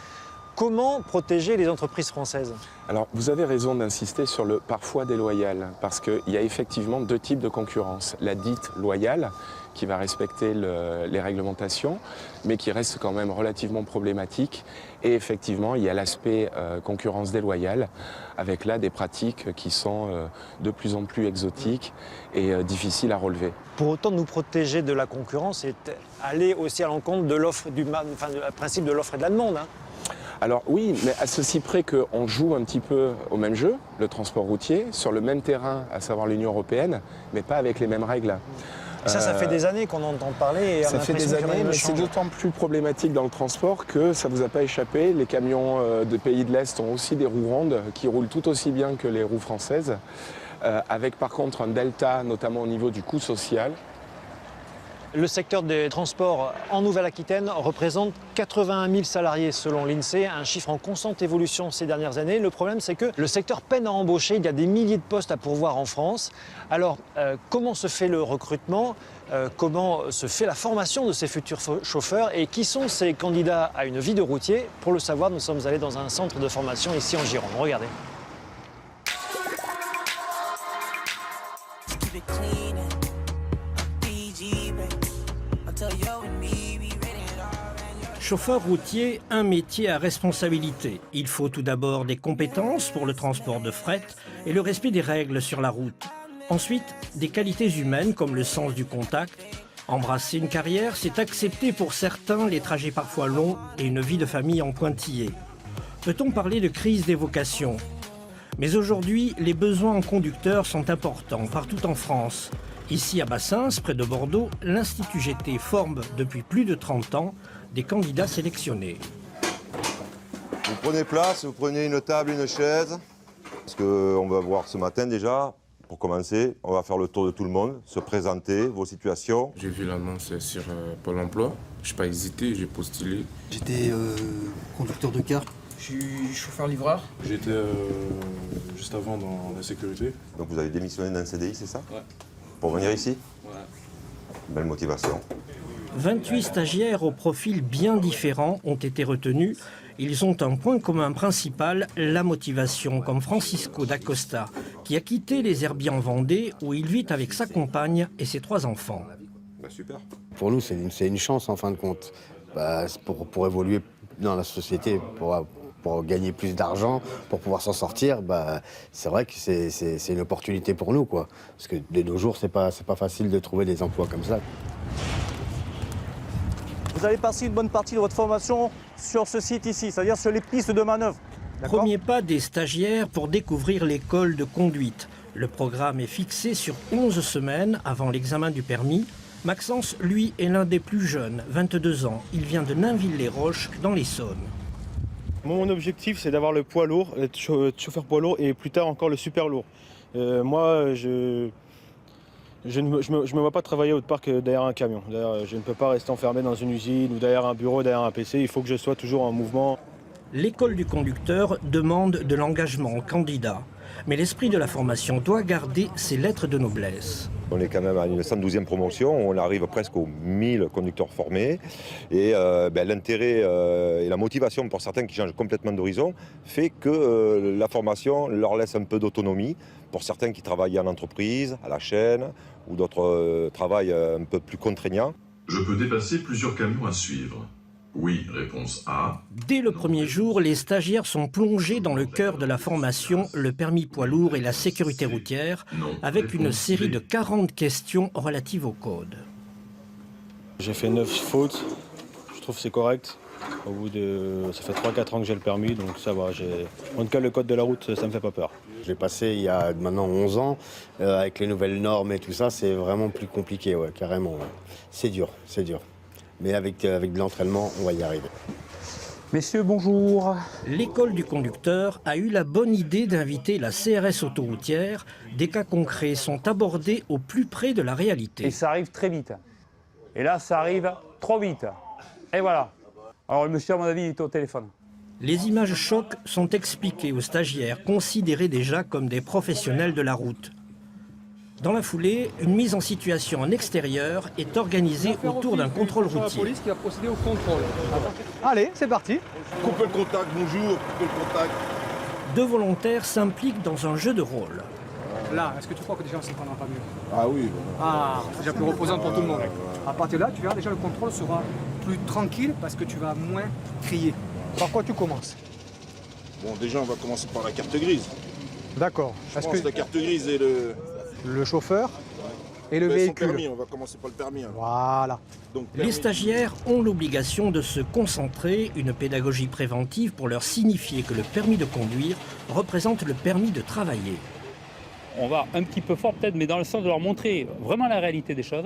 Comment protéger les entreprises françaises ? Alors, vous avez raison d'insister sur le parfois déloyal, parce qu'il y a effectivement deux types de concurrence. La dite loyale, qui va respecter les réglementations, mais qui reste quand même relativement problématique. Et effectivement, il y a l'aspect concurrence déloyale, avec là des pratiques qui sont de plus en plus exotiques et difficiles à relever. Pour autant, nous protéger de la concurrence et aller aussi à l'encontre de l'offre, du principe de l'offre et de la demande. Alors oui, mais à ceci près qu'on joue un petit peu au même jeu, le transport routier, sur le même terrain, à savoir l'Union européenne, mais pas avec les mêmes règles. Et ça fait des années qu'on entend parler. Et ça fait des années, mais c'est d'autant plus problématique dans le transport que ça ne vous a pas échappé. Les camions de pays de l'Est ont aussi des roues rondes qui roulent tout aussi bien que les roues françaises, avec par contre un delta, notamment au niveau du coût social. Le secteur des transports en Nouvelle-Aquitaine représente 81 000 salariés selon l'INSEE, un chiffre en constante évolution ces dernières années. Le problème, c'est que le secteur peine à embaucher. Il y a des milliers de postes à pourvoir en France. Alors, comment se fait le recrutement ? Comment se fait la formation de ces futurs chauffeurs et qui sont ces candidats à une vie de routier? Pour le savoir, nous sommes allés dans un centre de formation ici en Gironde. Regardez. Chauffeur routier, un métier à responsabilité. Il faut tout d'abord des compétences pour le transport de fret et le respect des règles sur la route. Ensuite, des qualités humaines comme le sens du contact. Embrasser une carrière, c'est accepter pour certains les trajets parfois longs et une vie de famille en pointillé. Peut-on parler de crise des vocations ? Mais aujourd'hui, les besoins en conducteurs sont importants partout en France. Ici à Bassins, près de Bordeaux, l'Institut GT forme depuis plus de 30 ans des candidats sélectionnés. Vous prenez place, vous prenez une table, une chaise. Ce qu'on va voir ce matin déjà, pour commencer, on va faire le tour de tout le monde, se présenter, vos situations. J'ai vu l'annonce sur Pôle emploi, je n'ai pas hésité, j'ai postulé. J'étais conducteur de car, je suis chauffeur-livreur. J'étais juste avant dans la sécurité. Donc vous avez démissionné d'un CDI, c'est ça? Ouais. Pour venir ici? Ouais. Belle motivation. 28 stagiaires au profil bien différents ont été retenus. Ils ont un point commun principal, la motivation, comme Francisco d'Acosta, qui a quitté les herbiers en Vendée, où il vit avec sa compagne et ses 3 enfants. Bah, super. Pour nous, c'est une chance en fin de compte. Pour évoluer dans la société, pour gagner plus d'argent, pour pouvoir s'en sortir, c'est vrai que c'est une opportunité pour nous, quoi. Parce que de nos jours, c'est pas facile de trouver des emplois comme ça. Vous allez passer une bonne partie de votre formation sur ce site ici, c'est-à-dire sur les pistes de manœuvre. Premier pas des stagiaires pour découvrir l'école de conduite. Le programme est fixé sur 11 semaines avant l'examen du permis. Maxence, lui, est l'un des plus jeunes, 22 ans. Il vient de Nainville-les-Roches, dans l'Essonne. Mon objectif, c'est d'avoir le poids lourd, être chauffeur poids lourd et plus tard encore le super lourd. Moi, je ne me vois pas travailler autre part que derrière un camion. Je ne peux pas rester enfermé dans une usine ou derrière un bureau, derrière un PC. Il faut que je sois toujours en mouvement. L'école du conducteur demande de l'engagement au candidat. Mais l'esprit de la formation doit garder ses lettres de noblesse. On est quand même à une 112e promotion, on arrive presque aux 1000 conducteurs formés. Et l'intérêt et la motivation pour certains qui changent complètement d'horizon fait que la formation leur laisse un peu d'autonomie. Pour certains qui travaillent en entreprise, à la chaîne, ou d'autres travails un peu plus contraignants. Je peux dépasser plusieurs camions à suivre. Oui, réponse A. Dès le premier jour, les stagiaires sont plongés dans le cœur de la formation, le permis poids lourd et la sécurité routière, avec une série de 40 questions relatives au code. J'ai fait 9 fautes, je trouve que c'est correct. Au bout de... Ça fait 3-4 ans que j'ai le permis, donc ça va. En tout cas, le code de la route, ça me fait pas peur. J'ai passé il y a maintenant 11 ans, avec les nouvelles normes et tout ça, c'est vraiment plus compliqué, ouais, carrément. Ouais. C'est dur. Mais avec de l'entraînement, on va y arriver. Messieurs, bonjour. L'école du conducteur a eu la bonne idée d'inviter la CRS autoroutière. Des cas concrets sont abordés au plus près de la réalité. Et ça arrive très vite. Et là, ça arrive trop vite. Et voilà. Alors le monsieur, à mon avis, il est au téléphone. Les images chocs sont expliquées aux stagiaires, considérés déjà comme des professionnels de la route. Dans la foulée, une mise en situation en extérieur est organisée autour d'un contrôle routier. La police qui va procéder au contrôle. Allez, c'est parti. Coupez le contact, bonjour, coupez le contact. 2 volontaires s'impliquent dans un jeu de rôle. Là, est-ce que tu crois que déjà on s'y prendra pas mieux? Ah oui. Ah, c'est déjà plus reposant pour tout le monde. À partir de là, tu verras déjà le contrôle sera plus tranquille parce que tu vas moins crier. Par quoi tu commences? Bon, déjà, on va commencer par la carte grise. D'accord. Je pense que la carte grise et le chauffeur et le véhicule. Permis, on va commencer par le permis. Alors. Voilà. Donc, les stagiaires ont l'obligation de se concentrer, une pédagogie préventive pour leur signifier que le permis de conduire représente le permis de travailler. On va un petit peu fort peut-être, mais dans le sens de leur montrer vraiment la réalité des choses,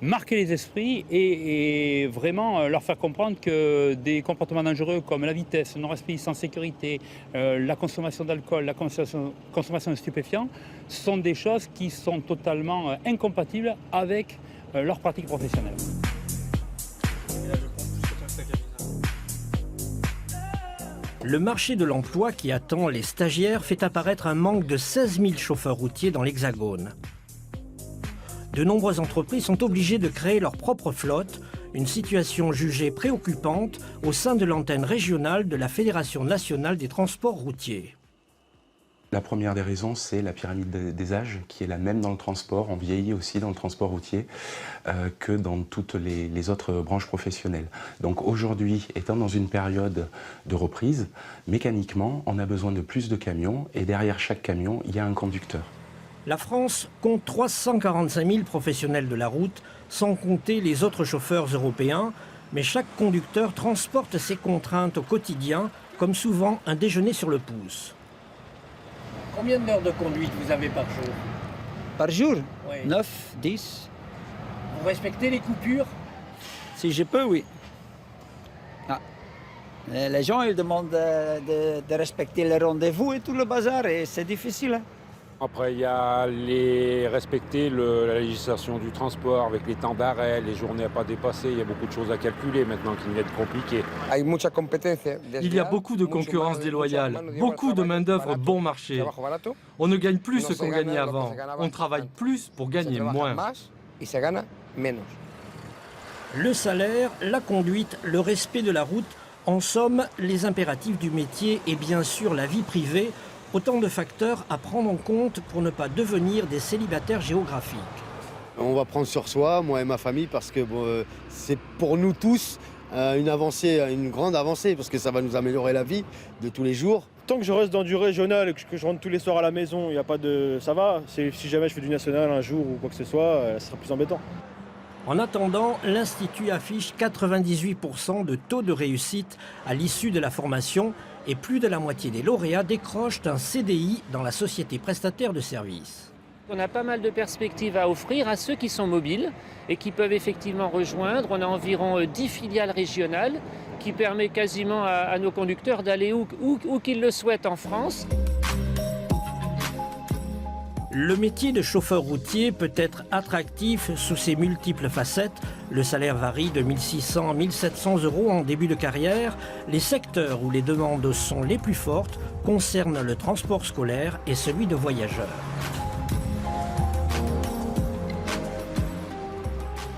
marquer les esprits et vraiment leur faire comprendre que des comportements dangereux comme la vitesse, le non-respect sans sécurité, la consommation d'alcool, la consommation de stupéfiants, sont des choses qui sont totalement incompatibles avec leur pratique professionnelle. Le marché de l'emploi qui attend les stagiaires fait apparaître un manque de 16 000 chauffeurs routiers dans l'Hexagone. De nombreuses entreprises sont obligées de créer leur propre flotte, une situation jugée préoccupante au sein de l'antenne régionale de la Fédération nationale des transports routiers. La première des raisons, c'est la pyramide des âges qui est la même dans le transport. On vieillit aussi dans le transport routier que dans toutes les autres branches professionnelles. Donc aujourd'hui, étant dans une période de reprise, mécaniquement, on a besoin de plus de camions et derrière chaque camion, il y a un conducteur. La France compte 345 000 professionnels de la route, sans compter les autres chauffeurs européens, mais chaque conducteur transporte ses contraintes au quotidien, comme souvent un déjeuner sur le pouce. Combien d'heures de conduite vous avez par jour? Par jour? Oui. 9, 10. Vous respectez les coupures? Si je peux, oui. Ah. Les gens ils demandent de respecter les rendez-vous et tout le bazar, et c'est difficile. Hein. Après, il y a respecter la législation du transport avec les temps d'arrêt, les journées à ne pas dépasser. Il y a beaucoup de choses à calculer maintenant qui viennent être compliquées. Il y a beaucoup de concurrence déloyale, beaucoup de main-d'œuvre bon marché. On ne gagne plus ce qu'on gagnait avant. On travaille plus pour gagner moins. Le salaire, la conduite, le respect de la route, en somme, les impératifs du métier et bien sûr la vie privée, autant de facteurs à prendre en compte pour ne pas devenir des célibataires géographiques. On va prendre sur soi, moi et ma famille, parce que c'est pour nous tous une avancée, une grande avancée, parce que ça va nous améliorer la vie de tous les jours. Tant que je reste dans du régional et que je rentre tous les soirs à la maison, il n'y a pas de... ça va. Si jamais je fais du national un jour ou quoi que ce soit, ça sera plus embêtant. En attendant, l'Institut affiche 98% de taux de réussite à l'issue de la formation et plus de la moitié des lauréats décrochent un CDI dans la société prestataire de services. On a pas mal de perspectives à offrir à ceux qui sont mobiles et qui peuvent effectivement rejoindre. On a environ 10 filiales régionales qui permettent quasiment à nos conducteurs d'aller où qu'ils le souhaitent en France. Le métier de chauffeur routier peut être attractif sous ses multiples facettes. Le salaire varie de 1 600 à 1 700 € en début de carrière. Les secteurs où les demandes sont les plus fortes concernent le transport scolaire et celui de voyageurs.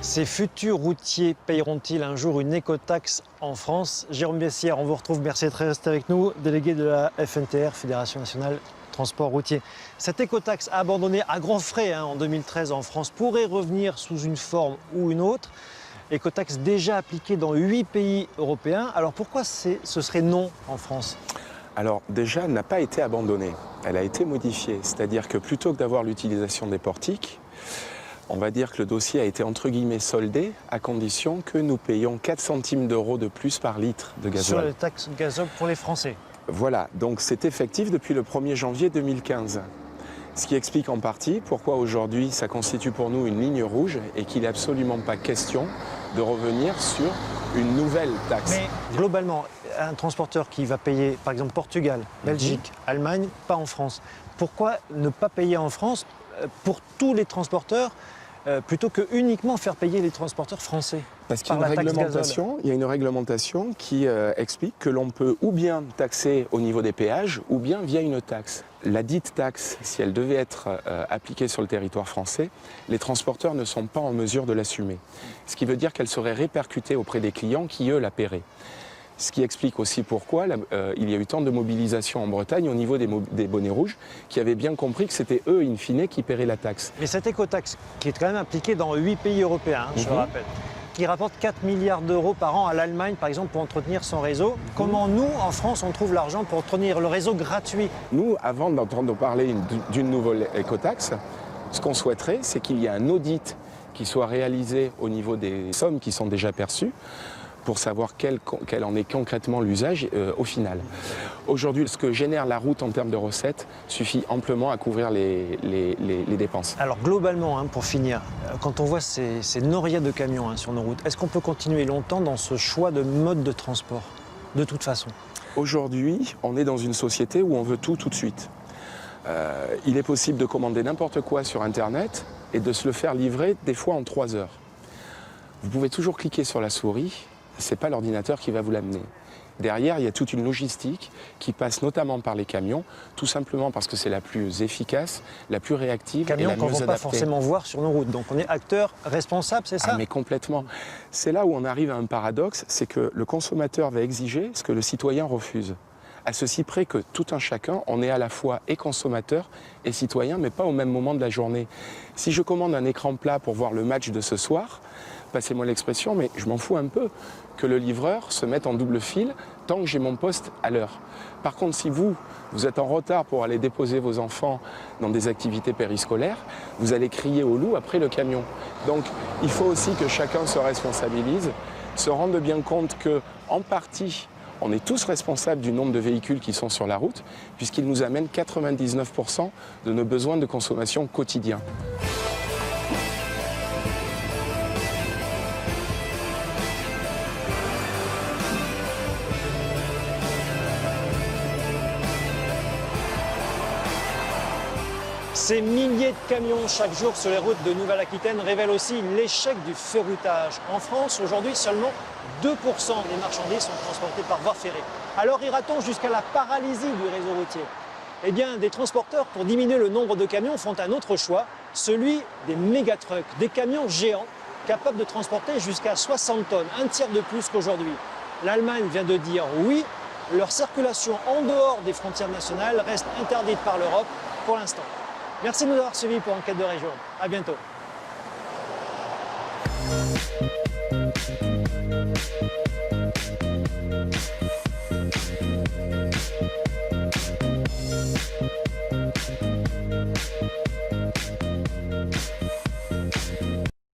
Ces futurs routiers payeront-ils un jour une écotaxe en France? Jérôme Bessière, on vous retrouve. Merci d'être resté avec nous, délégué de la FNTR, Fédération nationale transport routier. Cette écotaxe abandonnée à grands frais en 2013 en France pourrait revenir sous une forme ou une autre. Écotaxe déjà appliquée dans 8 pays européens. Alors pourquoi ce serait non en France? Alors déjà, elle n'a pas été abandonnée, elle a été modifiée. C'est-à-dire que plutôt que d'avoir l'utilisation des portiques, on va dire que le dossier a été entre guillemets soldé à condition que nous payions 4 centimes d'euros de plus par litre de gasoil. Sur les taxes gazoil pour les Français. Voilà, donc c'est effectif depuis le 1er janvier 2015. Ce qui explique en partie pourquoi aujourd'hui ça constitue pour nous une ligne rouge et qu'il n'est absolument pas question de revenir sur une nouvelle taxe. Mais globalement, un transporteur qui va payer par exemple Portugal, Belgique, Allemagne, pas en France. Pourquoi ne pas payer en France pour tous les transporteurs plutôt que uniquement faire payer les transporteurs français? Parce qu'il y a une réglementation qui explique que l'on peut ou bien taxer au niveau des péages ou bien via une taxe. La dite taxe, si elle devait être appliquée sur le territoire français, les transporteurs ne sont pas en mesure de l'assumer. Ce qui veut dire qu'elle serait répercutée auprès des clients qui, eux, la paieraient. Ce qui explique aussi pourquoi il y a eu tant de mobilisation en Bretagne au niveau des bonnets rouges, qui avaient bien compris que c'était eux, in fine, qui paieraient la taxe. Mais cette écotaxe, qui est quand même appliquée dans 8 pays européens, je le rappelle, qui rapporte 4 milliards d'euros par an à l'Allemagne, par exemple, pour entretenir son réseau. Comment nous, en France, on trouve l'argent pour entretenir le réseau gratuit? Nous, avant d'entendre parler d'une nouvelle écotaxe, ce qu'on souhaiterait, c'est qu'il y ait un audit qui soit réalisé au niveau des sommes qui sont déjà perçues, pour savoir quel en est concrètement l'usage au final. Aujourd'hui, ce que génère la route en termes de recettes suffit amplement à couvrir les dépenses. Alors globalement, pour finir, quand on voit ces norias de camions sur nos routes, est-ce qu'on peut continuer longtemps dans ce choix de mode de transport, de toute façon? Aujourd'hui, on est dans une société où on veut tout de suite. Il est possible de commander n'importe quoi sur Internet, et de se le faire livrer des fois en 3 heures. Vous pouvez toujours cliquer sur la souris, ce n'est pas l'ordinateur qui va vous l'amener. Derrière, il y a toute une logistique qui passe notamment par les camions, tout simplement parce que c'est la plus efficace, la plus réactive et la mieux adaptée. Camions qu'on ne va pas forcément voir sur nos routes. Donc on est acteur responsable, c'est ça? Mais complètement. C'est là où on arrive à un paradoxe, c'est que le consommateur va exiger ce que le citoyen refuse. À ceci près que tout un chacun, on est à la fois et consommateur et citoyen, mais pas au même moment de la journée. Si je commande un écran plat pour voir le match de ce soir, passez-moi l'expression, mais je m'en fous un peu que le livreur se mette en double fil tant que j'ai mon poste à l'heure. Par contre, si vous êtes en retard pour aller déposer vos enfants dans des activités périscolaires, vous allez crier au loup après le camion. Donc, il faut aussi que chacun se responsabilise, se rende bien compte que, en partie, on est tous responsables du nombre de véhicules qui sont sur la route, puisqu'ils nous amènent 99% de nos besoins de consommation quotidiens. Ces milliers de camions chaque jour sur les routes de Nouvelle-Aquitaine révèlent aussi l'échec du ferroutage. En France, aujourd'hui, seulement 2% des marchandises sont transportées par voie ferrée. Alors ira-t-on jusqu'à la paralysie du réseau routier? Eh bien, des transporteurs, pour diminuer le nombre de camions, font un autre choix, celui des méga-trucks, des camions géants capables de transporter jusqu'à 60 tonnes, un tiers de plus qu'aujourd'hui. L'Allemagne vient de dire oui, leur circulation en dehors des frontières nationales reste interdite par l'Europe pour l'instant. Merci de nous avoir suivis pour Enquête de Région. À bientôt.